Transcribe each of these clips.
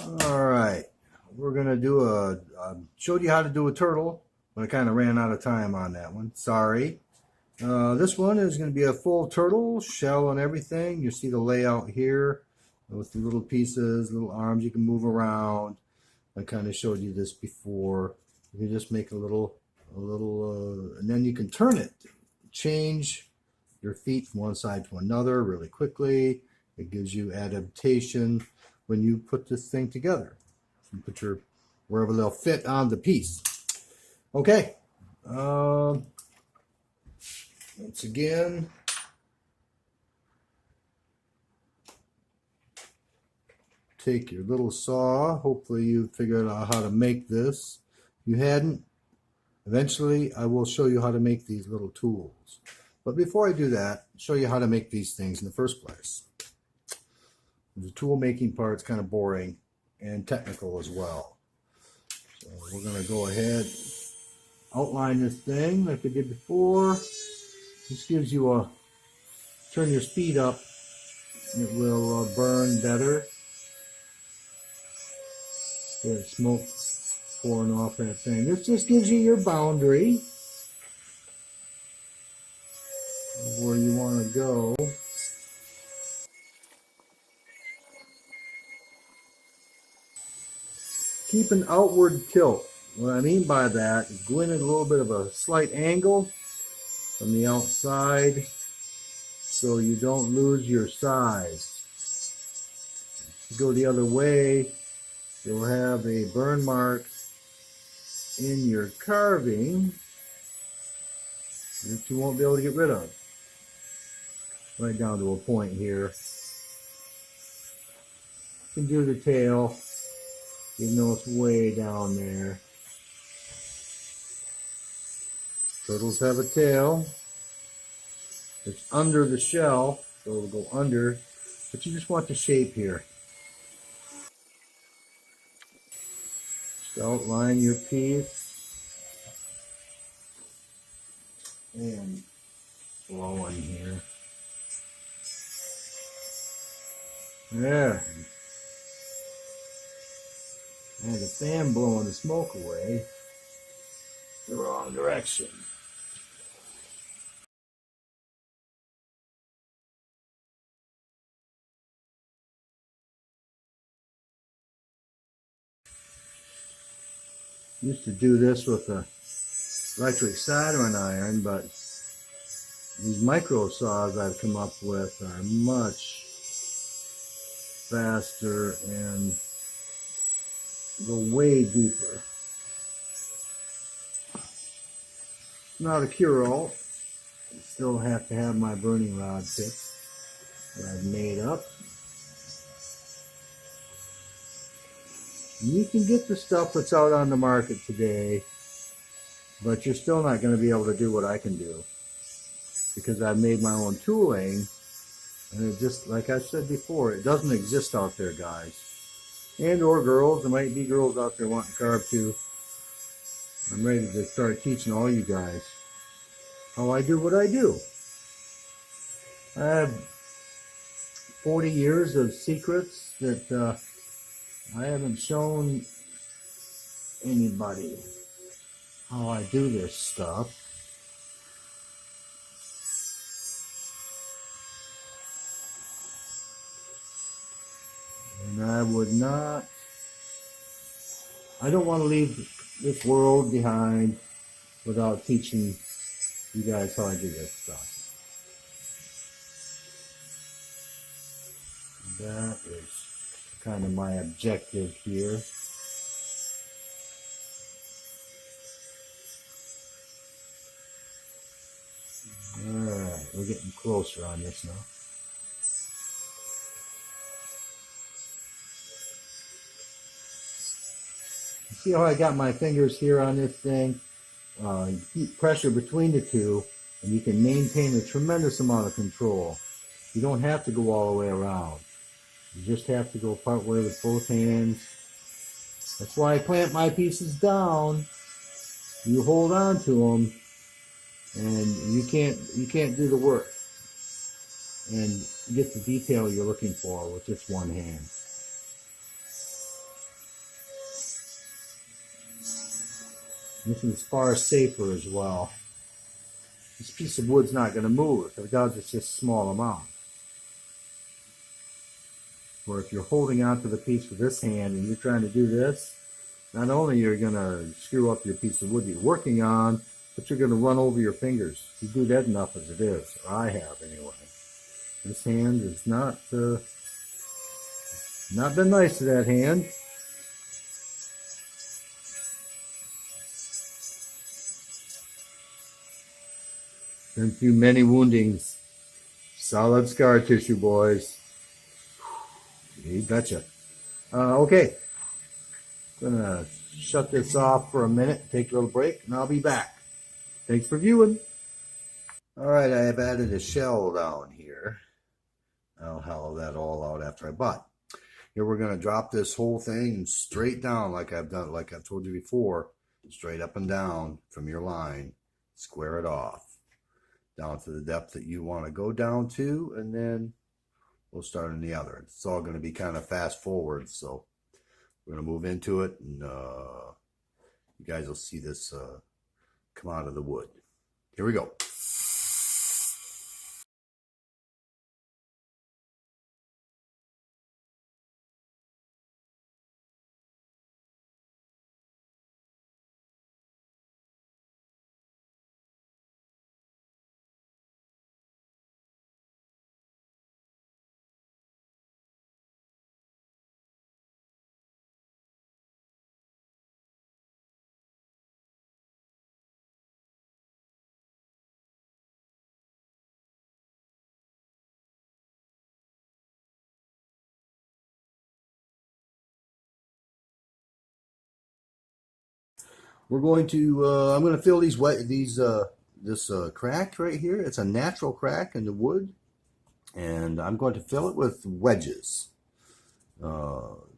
All right, we're gonna do I showed you how to do a turtle, but I kind of ran out of time on that one. Sorry. This one is going to be a full turtle, shell and everything. You see the layout here with the little pieces, little arms you can move around. I kind of showed you this before. You can just make a little, and then you can turn it, change your feet from one side to another really quickly. It gives you adaptation when you put this thing together. You put your wherever they'll fit on the piece. Okay. Once again, take your little saw. Hopefully you figured out how to make this. If you hadn't, eventually I will show you how to make these little tools. But before I do that, I'll show you how to make these things in the first place. The tool making part's kind of boring and technical as well. So we're going to go ahead, outline this thing like we did before. This gives you a, turn your speed up, it will burn better. There's smoke pouring off that thing. This just gives you your boundary of where you want to go. Keep an outward tilt. What I mean by that is go in at a little bit of a slight angle from the outside so you don't lose your size. If you go the other way, you'll have a burn mark in your carving that you won't be able to get rid of. Right down to a point here. You can do the tail, even though it's way down there. Turtles have a tail. It's under the shell, so it'll go under, but you just want the shape here. Just outline your piece and blow in here. There. And the fan blowing the smoke away the wrong direction. Used to do this with a electric soldering iron, but these micro saws I've come up with are much faster and go way deeper. Not a cure-all. I still have to have my burning rod tip that I've made up. You can get the stuff that's out on the market today, but you're still not going to be able to do what I can do because I've made my own tooling, and it just, like I said before, it doesn't exist out there, guys. And or girls. There might be girls out there wanting to carve too. I'm ready to start teaching all you guys how I do what I do. I have 40 years of secrets that I haven't shown anybody how I do this stuff. And I would not, I don't want to leave this world behind without teaching you guys how I do this stuff. That is kind of my objective here. Alright, we're getting closer on this now. See how I got my fingers here on this thing? Keep pressure between the two, and you can maintain a tremendous amount of control. You don't have to go all the way around. You just have to go part way with both hands. That's why I clamp my pieces down. You hold on to them, and you can't do the work and get the detail you're looking for with just one hand. This is far safer as well. This piece of wood's not going to move. If it does, it's just a small amount. Or if you're holding onto the piece with this hand and you're trying to do this, not only you're going to screw up your piece of wood you're working on, but you're going to run over your fingers. You do that enough as it is, or I have anyway. This hand is not been nice to that hand. Been through many woundings. Solid scar tissue, boys. You betcha. Okay. Gonna shut this off for a minute, take a little break, and I'll be back. Thanks for viewing. Alright, I have added a shell down here. I'll hollow that all out after I butt. Here we're going to drop this whole thing straight down like I've told you before. Straight up and down from your line. Square it off. Down to the depth that you want to go down to, and then we'll start on the other. It's all going to be kind of fast forward, so we're going to move into it, and you guys will see this come out of the wood. Here we go. We're going to, I'm going to fill this crack right here. It's a natural crack in the wood, and I'm going to fill it with wedges. I've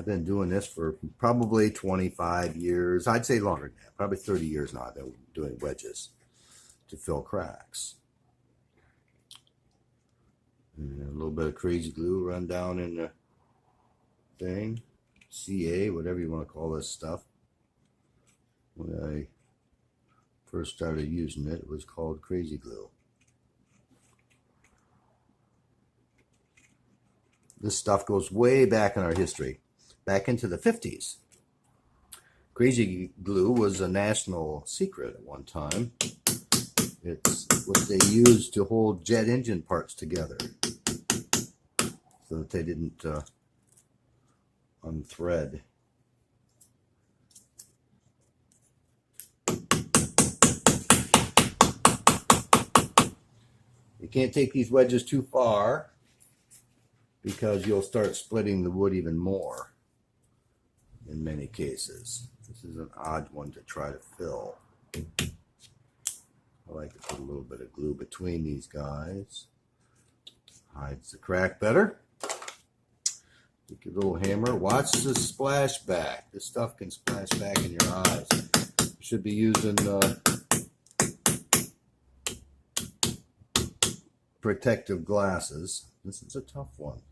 been doing this for probably 25 years. I'd say longer than that. Probably 30 years now I've been doing wedges to fill cracks. And a little bit of crazy glue run down in the thing. CA, whatever you want to call this stuff. When I first started using it, it was called crazy glue. This stuff goes way back in our history, back into the 50s. Crazy glue was a national secret at one time. It's what they used to hold jet engine parts together so that they didn't unthread. You can't take these wedges too far because you'll start splitting the wood even more in many cases. This is an odd one to try to fill. I like to put a little bit of glue between these guys. Hides the crack better. Take your little hammer. Watch the splash back. This stuff can splash back in your eyes. You should be using protective glasses. This is a tough one.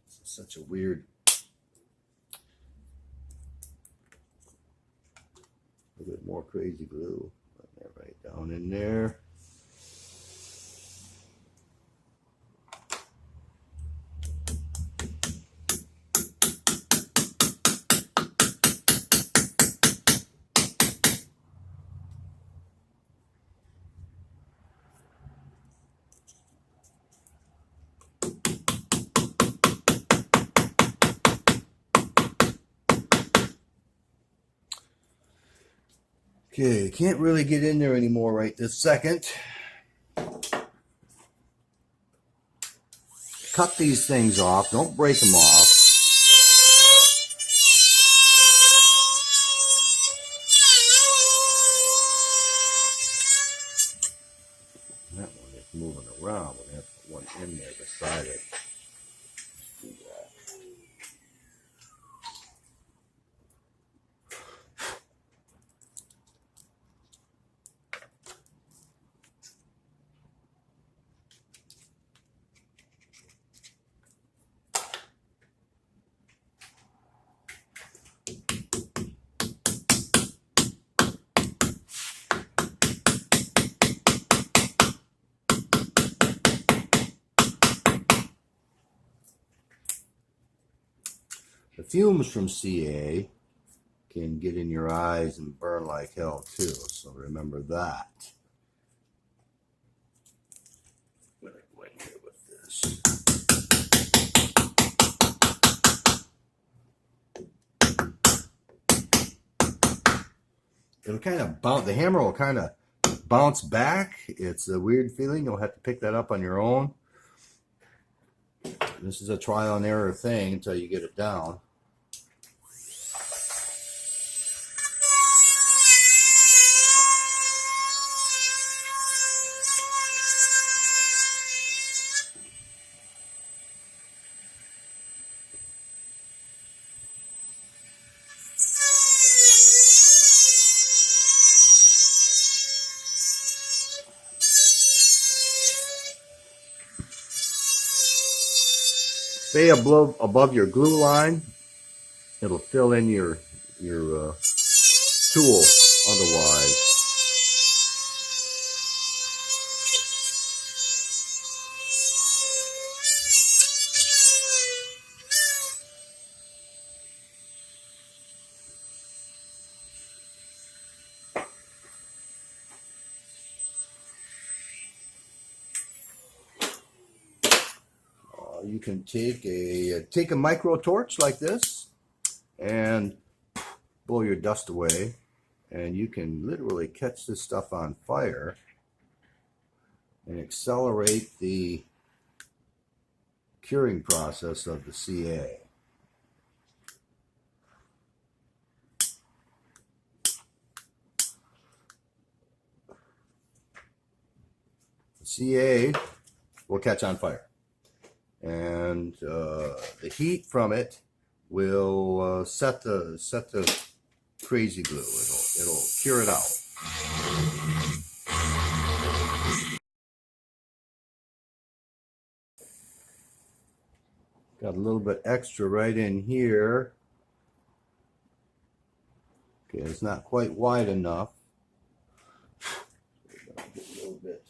This is such a weird. A bit more crazy glue. Put that right down in there. Okay, can't really get in there anymore right this second. Cut these things off. Don't break them off. That one is moving around. We're going to have to put one in there beside it. Let's do that. fumes from CA can get in your eyes and burn like hell too, so remember that. I'm going to go in here with this. It'll kind of bounce, the hammer will kind of bounce back. It's a weird feeling. You'll have to pick that up on your own. This is a trial and error thing until you get it down. Stay above your glue line. It'll fill in your tool otherwise. You can take a micro torch like this and blow your dust away, and you can literally catch this stuff on fire and accelerate the curing process of the CA. The CA will catch on fire, and the heat from it will set the crazy glue. It'll cure it out. Got a little bit extra right in here. Okay, it's not quite wide enough. Get a little bit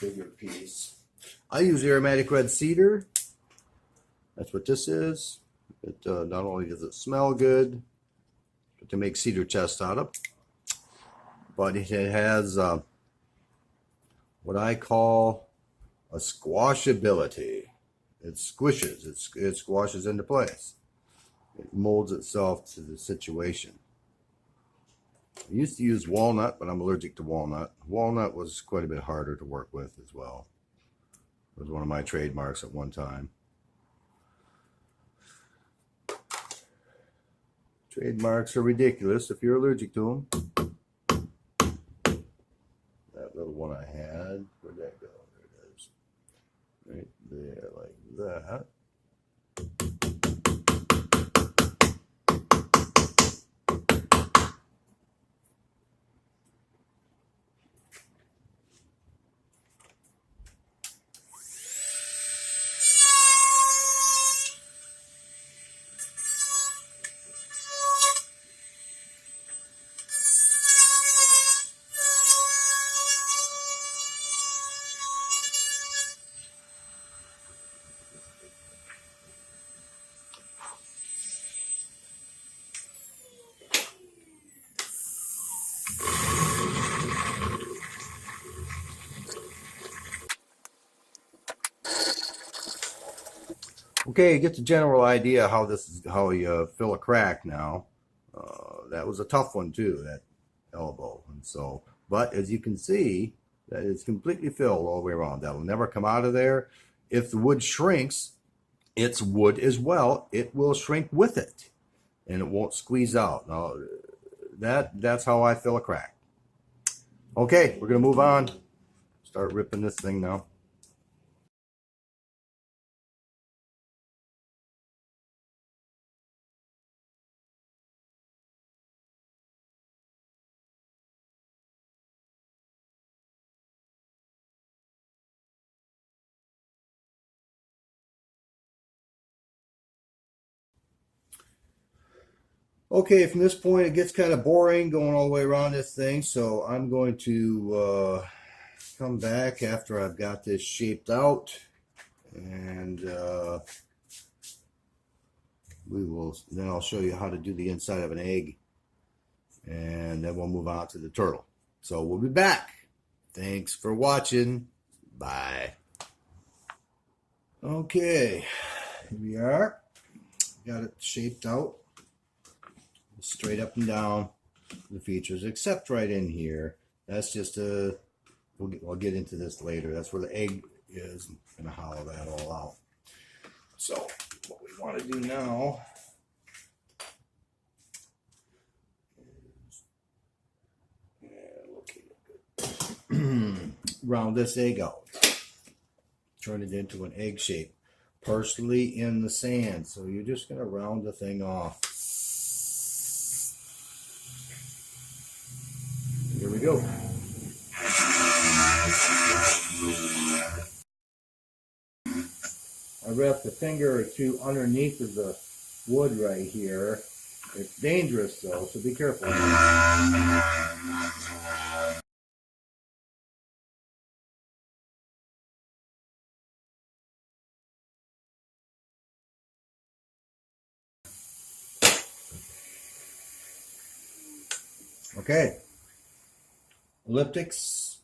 bigger piece. I use aromatic red cedar. That's what this is. It not only does it smell good, but to make cedar chest out of, but it has what I call a squashability. It squishes. It squashes into place. It molds itself to the situation. I used to use walnut, but I'm allergic to walnut. Walnut was quite a bit harder to work with as well. It was one of my trademarks at one time. Trademarks are ridiculous if you're allergic to them. That little one I had, where'd that go? There it is. Right there, like that. Okay, you get the general idea how this is how you fill a crack now. That was a tough one too, that elbow. And so, but as you can see, that it's completely filled all the way around. That'll never come out of there. If the wood shrinks, it's wood as well. It will shrink with it, and it won't squeeze out. Now, that's how I fill a crack. Okay, we're gonna move on. Start ripping this thing now. Okay, from this point it gets kind of boring going all the way around this thing, so I'm going to come back after I've got this shaped out, and Then I'll show you how to do the inside of an egg, and then we'll move on to the turtle. So we'll be back. Thanks for watching. Bye. Okay, here we are. Got it shaped out, straight up and down, the features, except right in here. That's just a, we'll get into this later. That's where the egg is. I'm going to hollow that all out. So what we want to do now is round this egg out. Turn it into an egg shape, partially in the sand. So you're just going to round the thing off. Here we go. I wrapped a finger or two underneath of the wood right here. It's dangerous though, so be careful. Okay. Elliptics.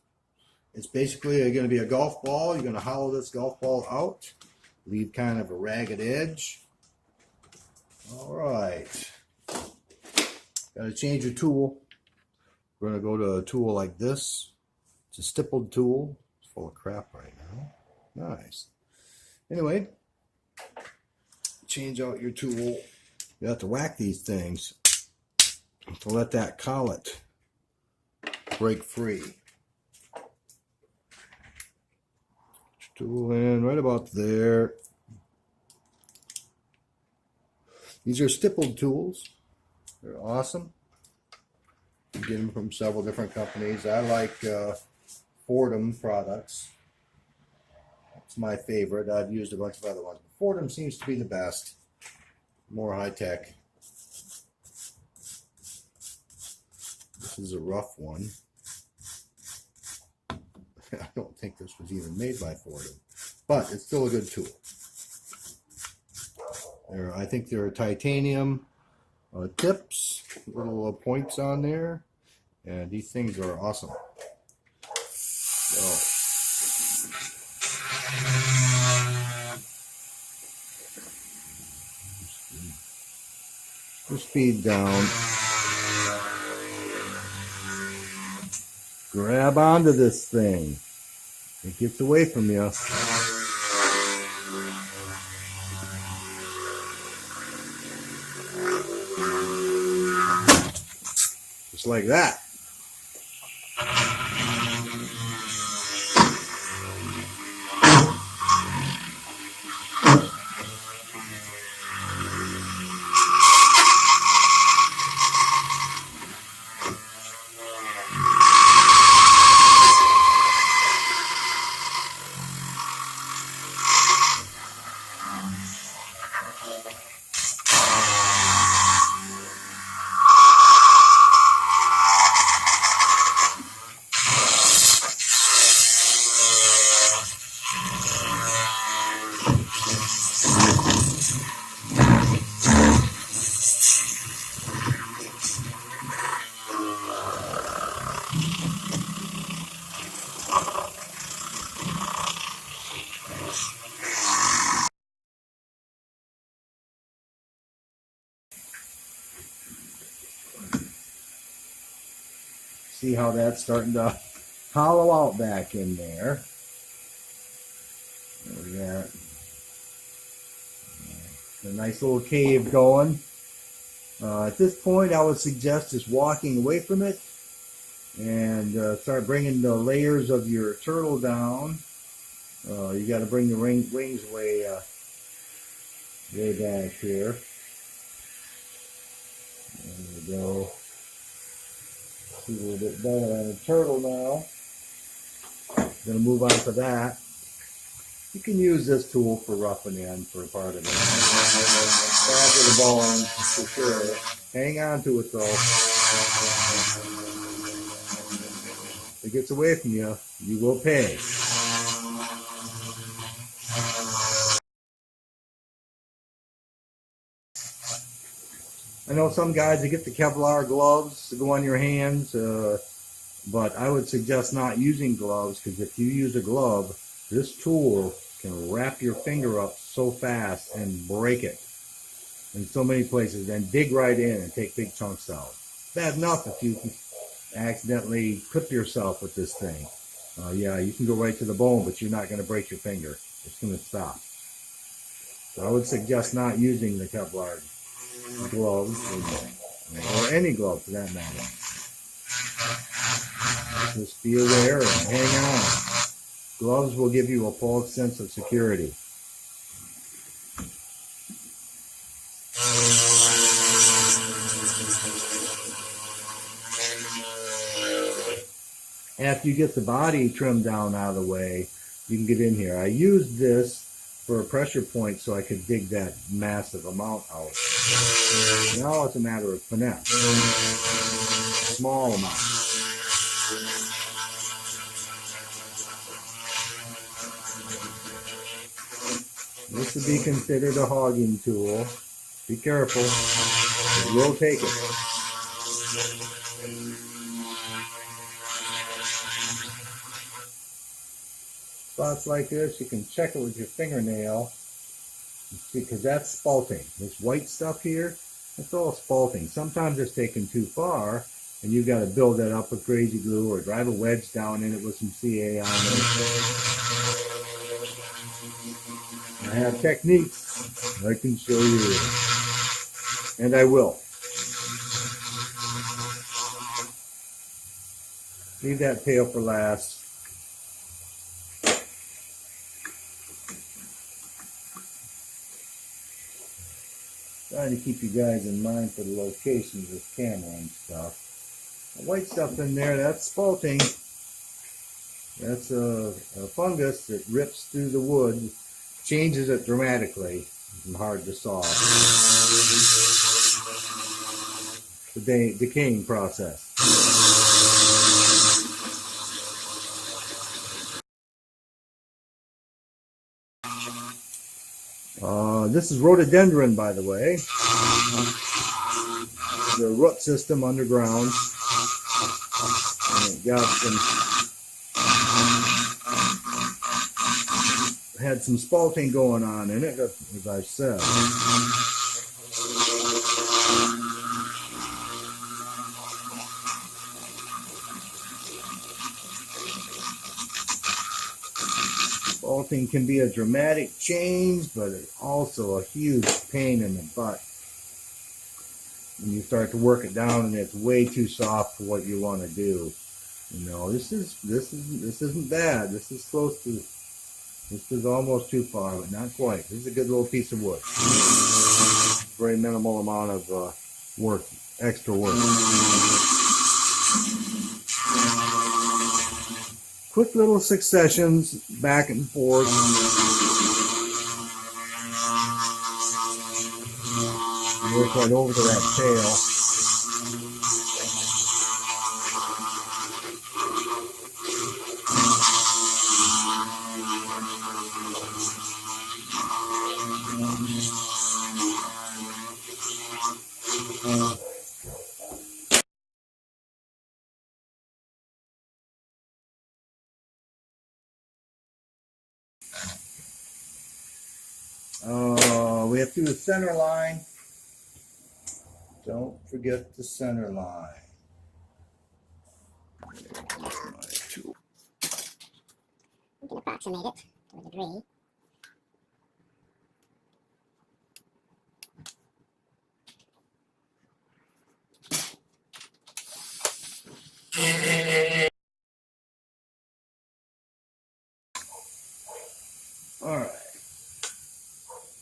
It's basically going to be a golf ball. You're going to hollow this golf ball out. Leave kind of a ragged edge. All right. Got to change your tool. We're going to go to a tool like this. It's a stippled tool. It's full of crap right now. Nice. Anyway, change out your tool. You have to whack these things to let that collet break free. Tool in right about there. These are stippled tools. They're awesome. You get them from several different companies. I like Fordham products. It's my favorite. I've used a bunch of other ones. Fordham seems to be the best. More high tech. This is a rough one. I don't think this was even made by Fordham, but it's still a good tool. I think there are titanium tips, little points on there, and these things are awesome. So, speed down. Grab onto this thing. It gets away from you. Just like that. See how that's starting to hollow out back in there. There we got a nice little cave going. At this point, I would suggest just walking away from it and start bringing the layers of your turtle down. You got to bring the wings way back here. There we go. See a little bit better on the turtle now. Going to move on to that. You can use this tool for roughing in for part of it. Bad to the bones for sure. Hang on to it though. If it gets away from you, you will pay. I know some guys, they get the Kevlar gloves to go on your hands, but I would suggest not using gloves, because if you use a glove, this tool can wrap your finger up so fast and break it in so many places, and dig right in and take big chunks out. Bad enough if you accidentally clip yourself with this thing. Yeah, you can go right to the bone, but you're not going to break your finger. It's going to stop. So I would suggest not using the Kevlar gloves, or any glove for that matter. Just be aware and hang on. Gloves will give you a false sense of security. After you get the body trimmed down out of the way, you can get in here. I used this for a pressure point so I could dig that massive amount out. Now it's a matter of finesse. Small amount. This would be considered a hogging tool. Be careful. It will take it. Spots like this, you can check it with your fingernail, because that's spalting. This white stuff here, that's all spalting. Sometimes it's taken too far, and you've got to build that up with crazy glue or drive a wedge down in it with some CA on it. I have techniques I can show you, and I will. Leave that tail for last. Trying to keep you guys in mind for the locations of this camera and stuff. The white stuff in there, that's spalting. That's a fungus that rips through the wood, changes it dramatically, and hard to saw. The decaying process. This is rhododendron, by the way. The root system underground. And it got had some spalting going on in it, as I said. Spalting can be a dramatic change, but it's also a huge pain in the butt when you start to work it down and it's way too soft for what you want to do. You know, this isn't bad. This is close to. This is almost too far, but not quite. This is a good little piece of wood. Very minimal amount of work, extra work. Quick little successions, back and forth. Work right over to that tail. We have to do the center line. Don't forget the center line. You can approximate it to a degree. Alright.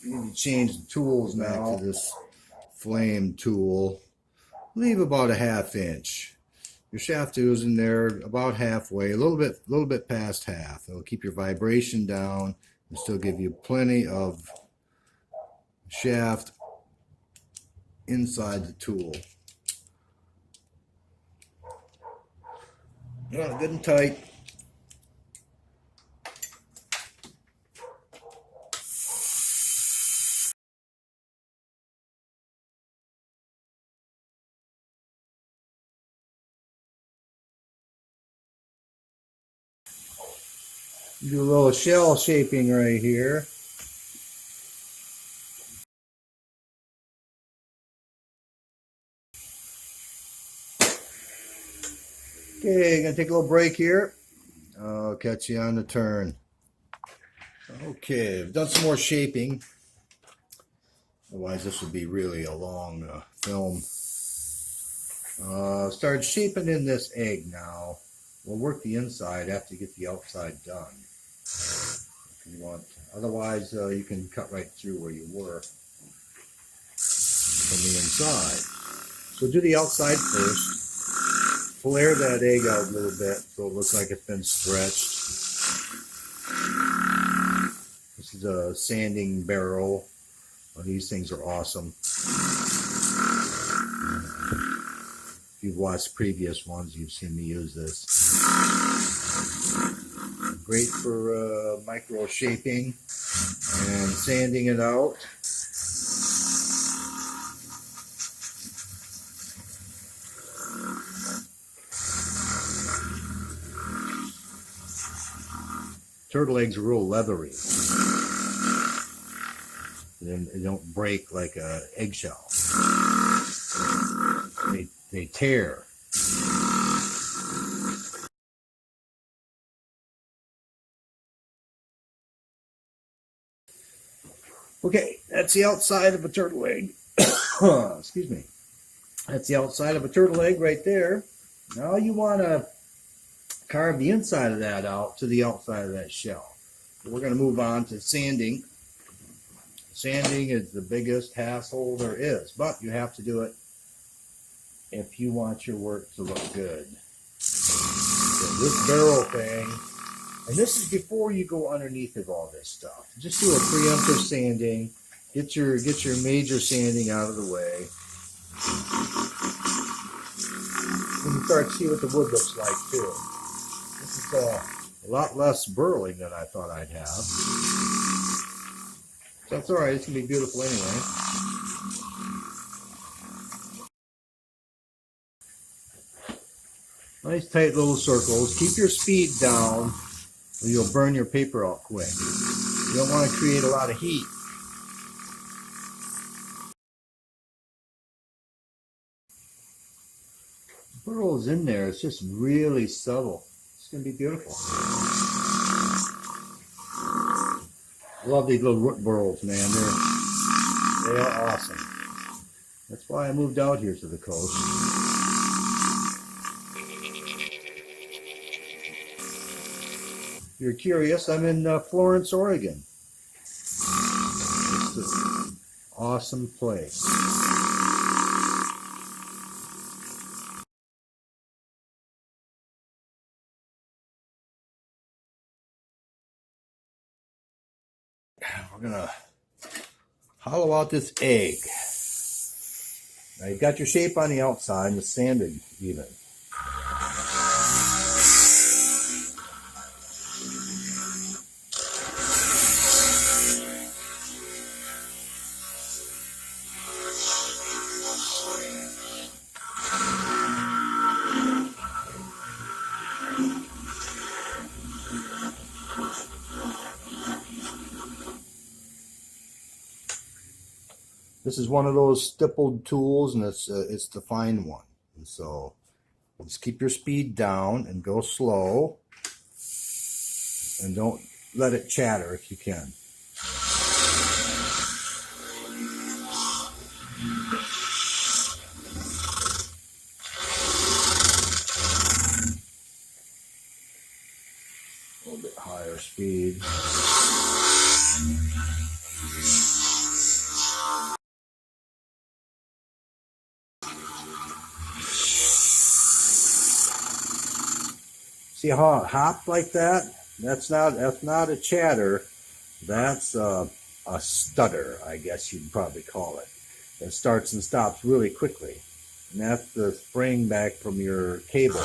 We need to change the tools now to this flame tool. Leave about a 1/2 inch. Your shaft is in there about halfway, a little bit past half. It'll keep your vibration down and still give you plenty of shaft inside the tool. Good and tight. Do a little shell shaping right here. Okay, gonna take a little break here. I'll catch you on the turn. Okay, I've done some more shaping. Otherwise, this would be really a long film. Start shaping in this egg now. We'll work the inside after you get the outside done. If you want. Otherwise, you can cut right through where you were from the inside. So do the outside first. Flare that egg out a little bit so it looks like it's been stretched. This is a sanding barrel. Well, these things are awesome. If you've watched previous ones, you've seen me use this. Great for micro shaping and sanding it out. Turtle eggs are real leathery. They don't break like an eggshell. They tear. Okay, that's the outside of a turtle egg. Excuse me. That's the outside of a turtle egg right there. Now you want to carve the inside of that out to the outside of that shell. So we're going to move on to sanding. Sanding is the biggest hassle there is, but you have to do it if you want your work to look good. So this barrel thing, and this is before you go underneath of all this stuff. Just do a preemptive sanding. Get your major sanding out of the way. When you start to see what the wood looks like too. This is a lot less burling than I thought I'd have. So that's alright, it's going to be beautiful anyway. Nice tight little circles. Keep your speed down or you'll burn your paper out quick. You don't want to create a lot of heat. The burl is in there, it's just really subtle. It's going to be beautiful. I love these little root burls, man. They are awesome. That's why I moved out here to the coast. If you're curious, I'm in Florence, Oregon. It's an awesome place. We're going to hollow out this egg. Now you've got your shape on the outside and it's sanded even. This is one of those stippled tools, and it's the fine one. And so just keep your speed down and go slow, and don't let it chatter if you can. A little bit higher speed. See how it hopped like that? That's not a chatter. That's a stutter, I guess you'd probably call it. It starts and stops really quickly. And that's the spring back from your cable.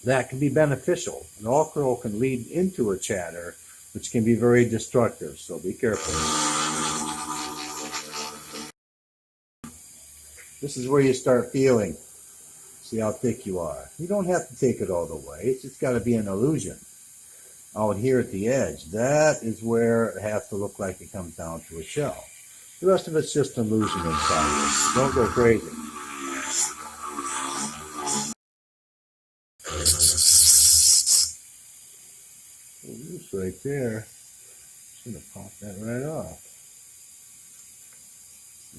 That can be beneficial. An all curl can lead into a chatter, which can be very destructive, so be careful. This is where you start feeling. See how thick you are. You don't have to take it all the way. It's just got to be an illusion. out here at the edge. That is where it has to look like it comes down to a shell. The rest of it's just illusion inside. Don't go crazy. This right there, just gonna pop that right off.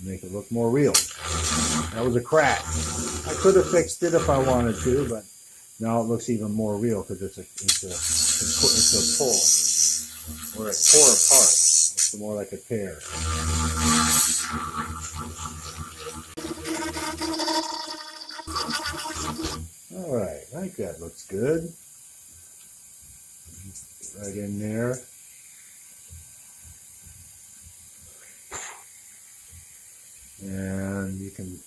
Make it look more real. That was a crack. I could have fixed it if I wanted to, but now it looks even more real because it's a pull, or a tore apart. It's more like a tear. All right, I think that looks good. Right in there. And you can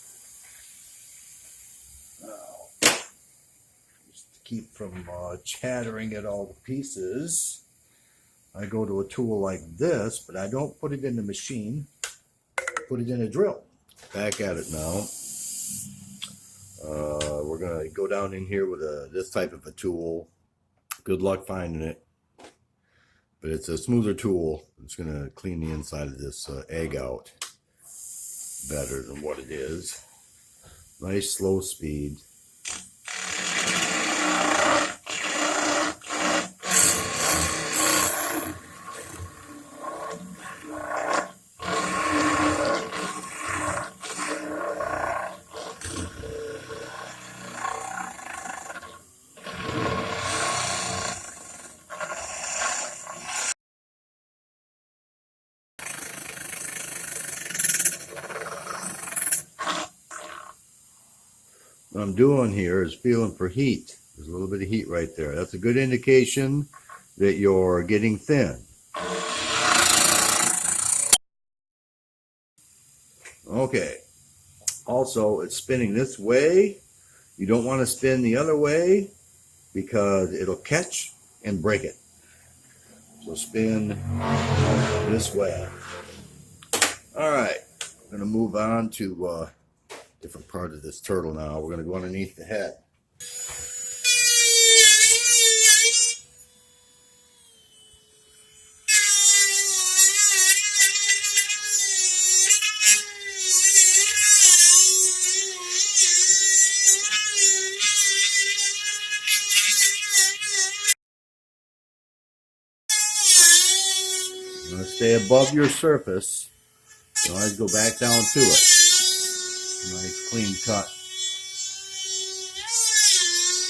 just keep from chattering at all the pieces. I go to a tool like this, but I don't put it in the machine. I put it in a drill. Back at it now. We're gonna go down in here with this type of a tool. Good luck finding it, but it's a smoother tool. It's gonna clean the inside of this egg out better than what it is. Nice slow speed. What I'm doing here is feeling for heat. There's a little bit of heat right there. That's a good indication that you're getting thin. Okay. Also, it's spinning this way. You don't want to spin the other way because it'll catch and break it. So spin this way. All right. I'm going to move on to different part of this turtle now. We're going to go underneath the head. You want to stay above your surface. You always go back down to it. Nice clean cut.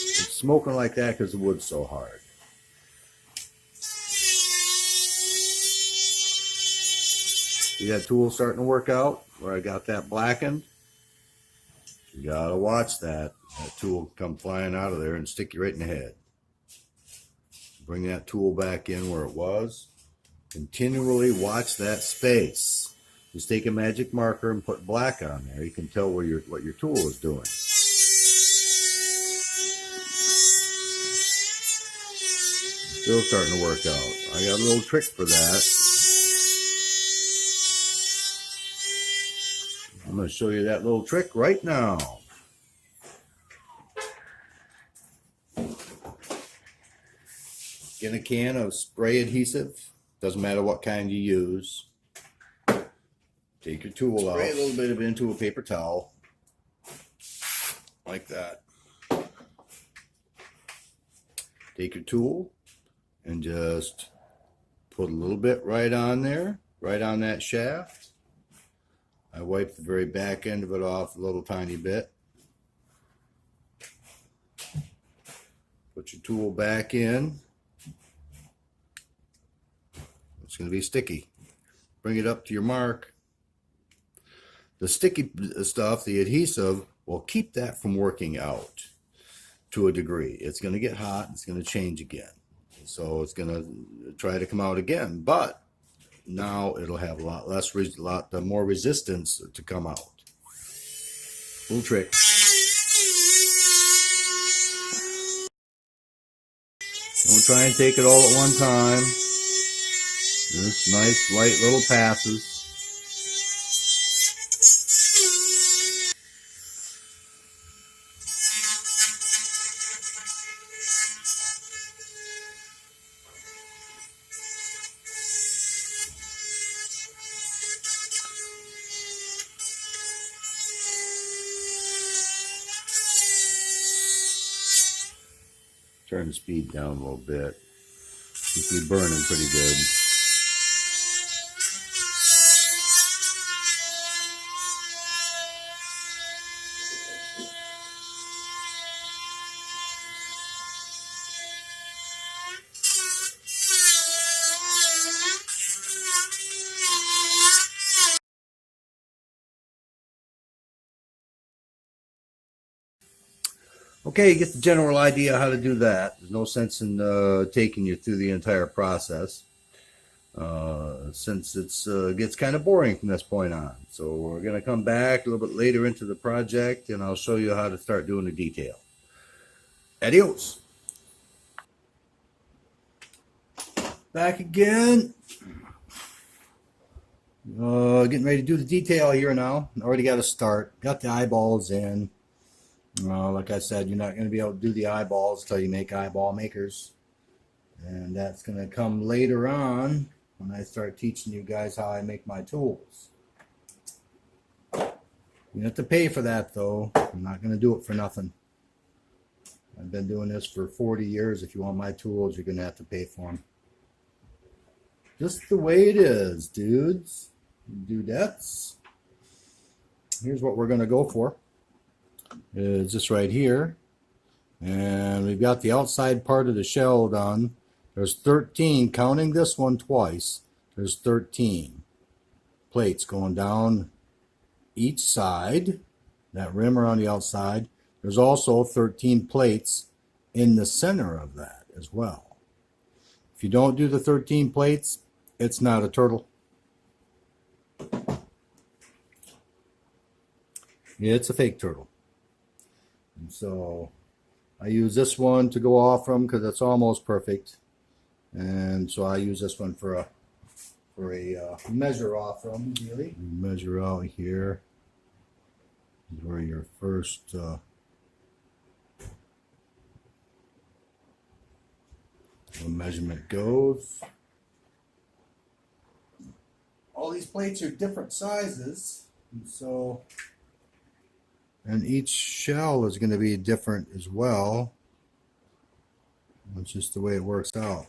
It's smoking like that because the wood's so hard. See that tool starting to work out where I got that blackened? You gotta watch that. That tool come flying out of there and stick you right in the head. Bring that tool back in where it was. Continually watch that space. Just take a magic marker and put black on there. You can tell what your tool is doing. Still starting to work out. I got a little trick for that. I'm going to show you that little trick right now. Get a can of spray adhesive. Doesn't matter what kind you use. Take your tool out. Spray a little bit of it into a paper towel. Like that. Take your tool and just put a little bit right on there, right on that shaft. I wipe the very back end of it off a little tiny bit. Put your tool back in. It's going to be sticky. Bring it up to your mark. The sticky stuff, the adhesive, will keep that from working out to a degree. It's going to get hot. It's going to change again. So it's going to try to come out again. But now it'll have a lot more resistance to come out. Little trick. Don't try and take it all at one time. Just nice, light little passes. turn the speed down a little bit. Keep me burning pretty good. Okay, you get the general idea how to do that. There's no sense in taking you through the entire process since it's gets kind of boring from this point on. So we're going to come back a little bit later into the project and I'll show you how to start doing the detail. Adios. Back again. Getting ready to do the detail here now. Already got to start. Got the eyeballs in. Like I said, you're not going to be able to do the eyeballs until you make eyeball makers. And that's going to come later on when I start teaching you guys how I make my tools. You have to pay for that, though. I'm not going to do it for nothing. I've been doing this for 40 years. If you want my tools, you're going to have to pay for them. Just the way it is, dudes. Dudettes. Here's what we're going to go for. Is this right here. And we've got the outside part of the shell done. There's 13, counting this one twice, there's 13 plates going down each side, that rim around the outside. There's also 13 plates in the center of that as well. If you don't do the 13 plates, it's not a turtle. It's a fake turtle. And so I use this one to go off from because it's almost perfect. And so I use this one for a measure off from, really. Measure out here is where your first measurement goes. All these plates are different sizes, and each shell is going to be different as well. That's just the way it works out.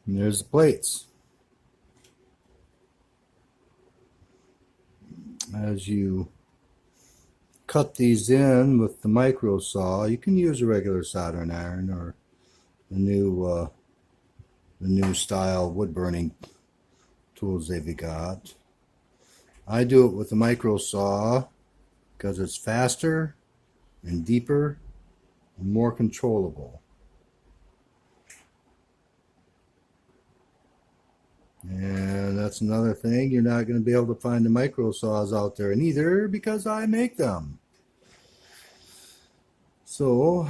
And there's the plates. As you cut these in with the micro saw, you can use a regular soldering iron or the new style wood burning tools they've got. I do it with the micro saw because it's faster and deeper and more controllable. And that's another thing, you're not going to be able to find the micro saws out there neither because I make them. So,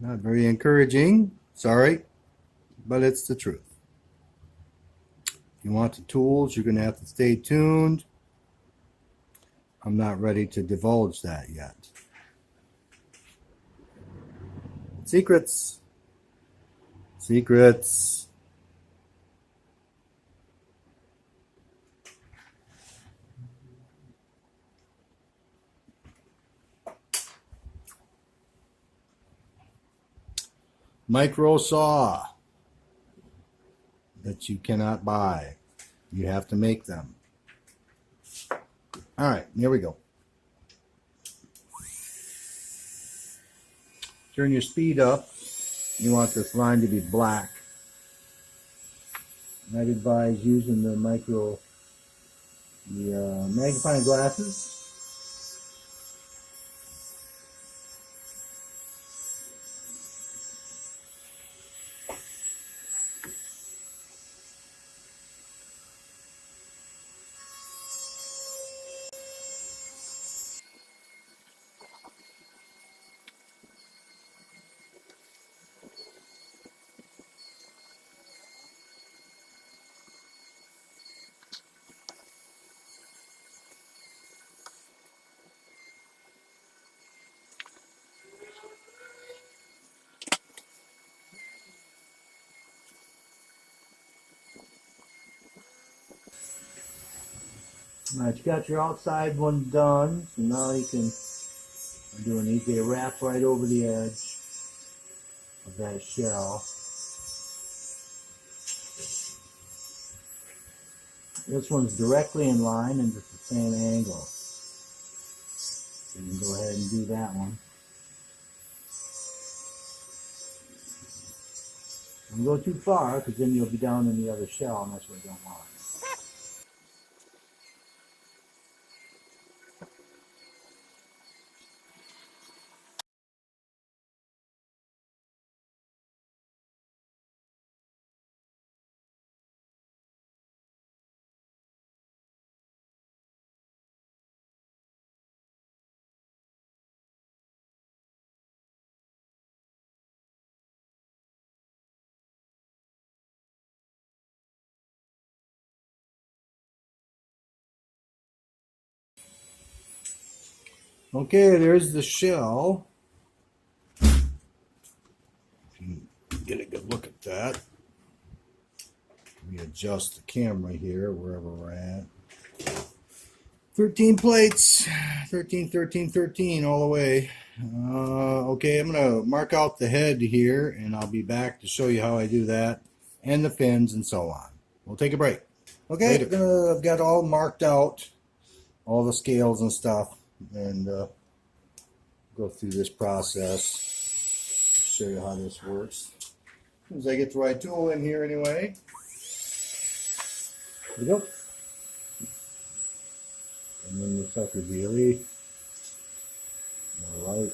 not very encouraging, sorry, but it's the truth. If you want the tools, you're going to have to stay tuned. I'm not ready to divulge that yet. Secrets. Secrets. Micro saw that you cannot buy. You have to make them. All right, here we go. Turn your speed up. You want this line to be black. I'd advise using the magnifying glasses. Alright, you got your outside one done, so now you can do an easy wrap right over the edge of that shell. This one's directly in line and just the same angle. So you can go ahead and do that one. Don't go too far, because then you'll be down in the other shell, and that's what you don't want. Okay, there's the shell. Get a good look at that. Let me adjust the camera here wherever we're at. 13 plates, 13, 13, 13 all the way. Okay, I'm going to mark out the head here, and I'll be back to show you how I do that, and the fins and so on. We'll take a break. Okay, I've got all marked out, all the scales and stuff, and go through this process, show you how this works. As soon as I get the right tool in here anyway. There we go. And then the sucker really. All right.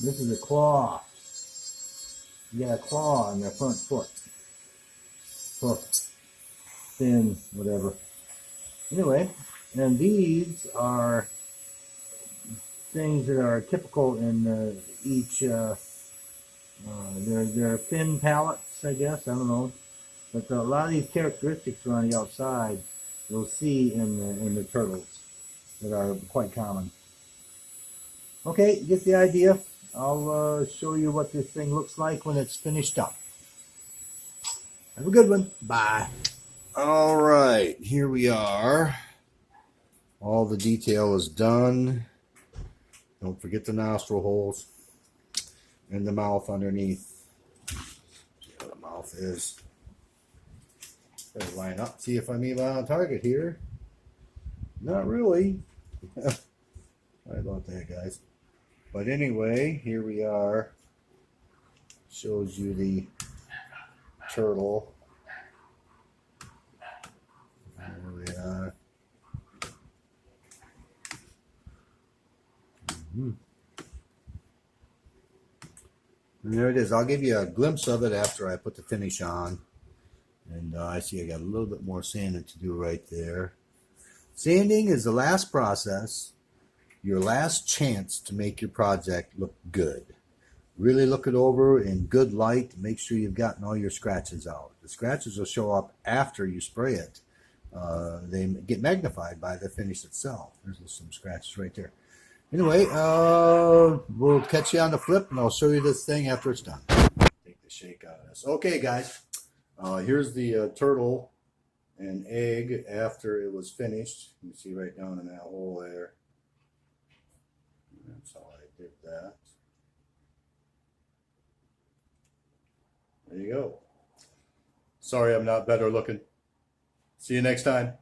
This is a claw. You got a claw on their front foot. Hoof, fin, whatever. Anyway, and these are things that are typical in each, they're fin pallets, I guess, I don't know. But a lot of these characteristics around the outside you'll see in the turtles that are quite common. Okay, get the idea. I'll show you what this thing looks like when it's finished up. Have a good one. Bye. All right, here we are. All the detail is done. Don't forget the nostril holes and the mouth underneath. See how the mouth is. Better line up, see if I'm even on target here. Not really. Sorry about that, guys. But anyway, here we are. Shows you the turtle. There we are. And there it is. I'll give you a glimpse of it after I put the finish on. And I see I got a little bit more sanding to do right there. Sanding is the last process, your last chance to make your project look good. Really look it over in good light. Make sure you've gotten all your scratches out. The scratches will show up after you spray it. They get magnified by the finish itself. There's some scratches right there. Anyway, we'll catch you on the flip, and I'll show you this thing after it's done. Take the shake out of this. Okay, guys. Here's the turtle and egg after it was finished. You can see right down in that hole there. That's how I did that. There you go. Sorry I'm not better looking. See you next time.